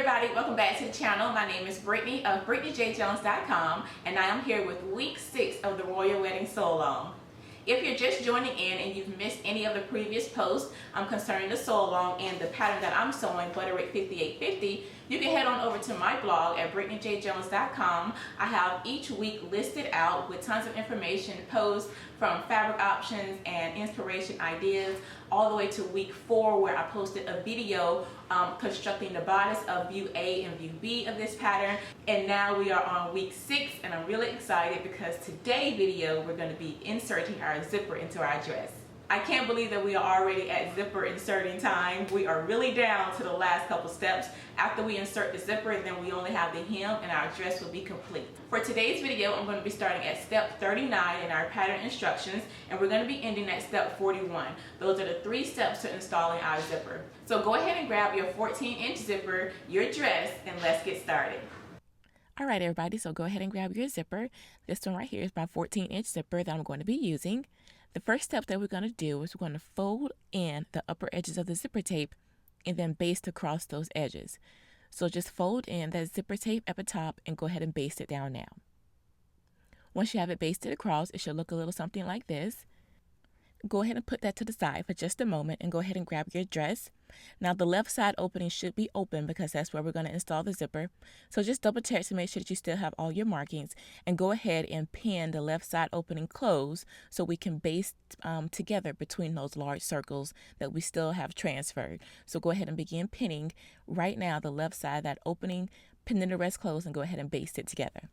everybody, welcome back to the channel. My name is Brittany of BrittanyJJones.com, and I am here with week 6 of the Royal Wedding Sew Along. If you're just joining in and you've missed any of the previous posts concerning the sew along and the pattern that I'm sewing, Butterick 5850, you can head on over to my blog at BrittanyJJones.com. I have each week listed out with tons of information, posts from fabric options and inspiration ideas, all the way to week 4 where I posted a video constructing the bodice of view A and view B of this pattern. And now we are on week 6 and I'm really excited because today's video we're going to be inserting our zipper into our dress. I can't believe that we are already at zipper inserting time. We are really down to the last couple steps. After we insert the zipper, then we only have the hem and our dress will be complete. For today's video, I'm going to be starting at step 39 in our pattern instructions, and we're going to be ending at step 41. Those are the 3 steps to installing our zipper. So go ahead and grab your 14-inch zipper, your dress, and let's get started. All right, everybody, so go ahead and grab your zipper. This one right here is my 14-inch zipper that I'm going to be using. The first step that we're going to do is we're going to fold in the upper edges of the zipper tape and then baste across those edges. So just fold in that zipper tape at the top and go ahead and baste it down now. Once you have it basted across, it should look a little something like this. Go ahead and put that to the side for just a moment and go ahead and grab your dress. Now the left side opening should be open because that's where we're going to install the zipper. So just double check to make sure that you still have all your markings and go ahead and pin the left side opening closed so we can baste together between those large circles that we still have transferred. So go ahead and begin pinning right now the left side, that opening, pinning the rest closed, and go ahead and baste it together.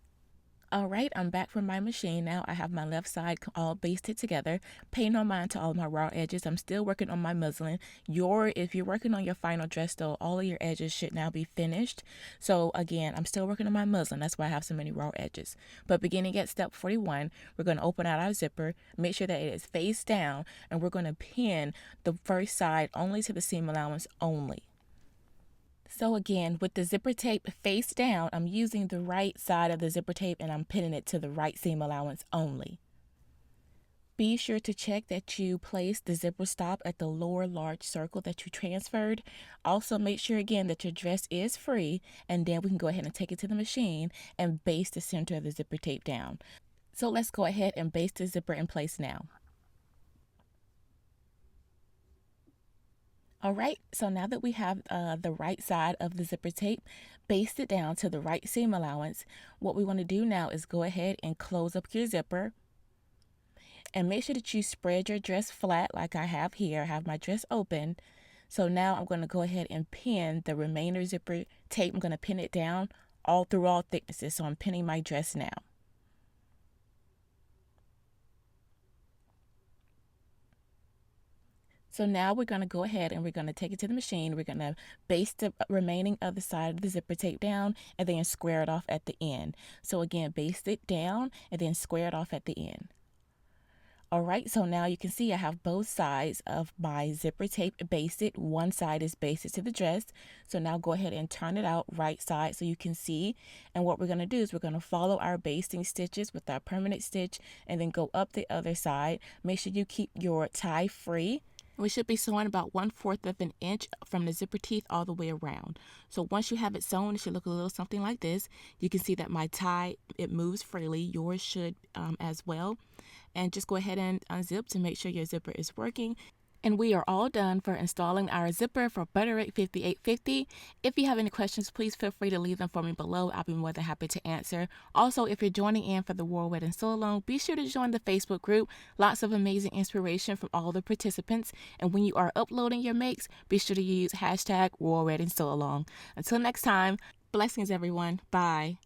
All right, I'm back from my machine now. I have my left side all basted together. Pay no mind to all my raw edges. I'm still working on my muslin. If you're working on your final dress though, all of your edges should now be finished. So again, I'm still working on my muslin. That's why I have so many raw edges. But beginning at step 41, we're going to open out our zipper, make sure that it is face down, and we're going to pin the first side only to the seam allowance only. So again, with the zipper tape face down, I'm using the right side of the zipper tape and I'm pinning it to the right seam allowance only. Be sure to check that you place the zipper stop at the lower large circle that you transferred. Also make sure again that your dress is free, and then we can go ahead and take it to the machine and baste the center of the zipper tape down. So let's go ahead and baste the zipper in place now. All right, so now that we have the right side of the zipper tape basted down to the right seam allowance, what we want to do now is go ahead and close up your zipper. And make sure that you spread your dress flat like I have here. I have my dress open. So now I'm going to go ahead and pin the remainder zipper tape. I'm going to pin it down all through all thicknesses. So I'm pinning my dress now. So now we're going to go ahead and we're going to take it to the machine. We're going to baste the remaining other side of the zipper tape down and then square it off at the end. So again, baste it down and then square it off at the end. All right, so now you can see I have both sides of my zipper tape basted. One side is basted to the dress. So now go ahead and turn it out right side so you can see. And what we're going to do is we're going to follow our basting stitches with our permanent stitch and then go up the other side. Make sure you keep your tie free. We should be sewing about 1/4 of an inch from the zipper teeth all the way around. So once you have it sewn, it should look a little something like this. You can see that my tie, it moves freely. Yours should as well. And just go ahead and unzip to make sure your zipper is working. And we are all done for installing our zipper for Butterick 5850. If you have any questions, please feel free to leave them for me below. I'll be more than happy to answer. Also, if you're joining in for the Royal Wedding Sew Along, be sure to join the Facebook group. Lots of amazing inspiration from all the participants. And when you are uploading your makes, be sure to use hashtag Royal Wedding Sew Along. Until next time, blessings everyone. Bye.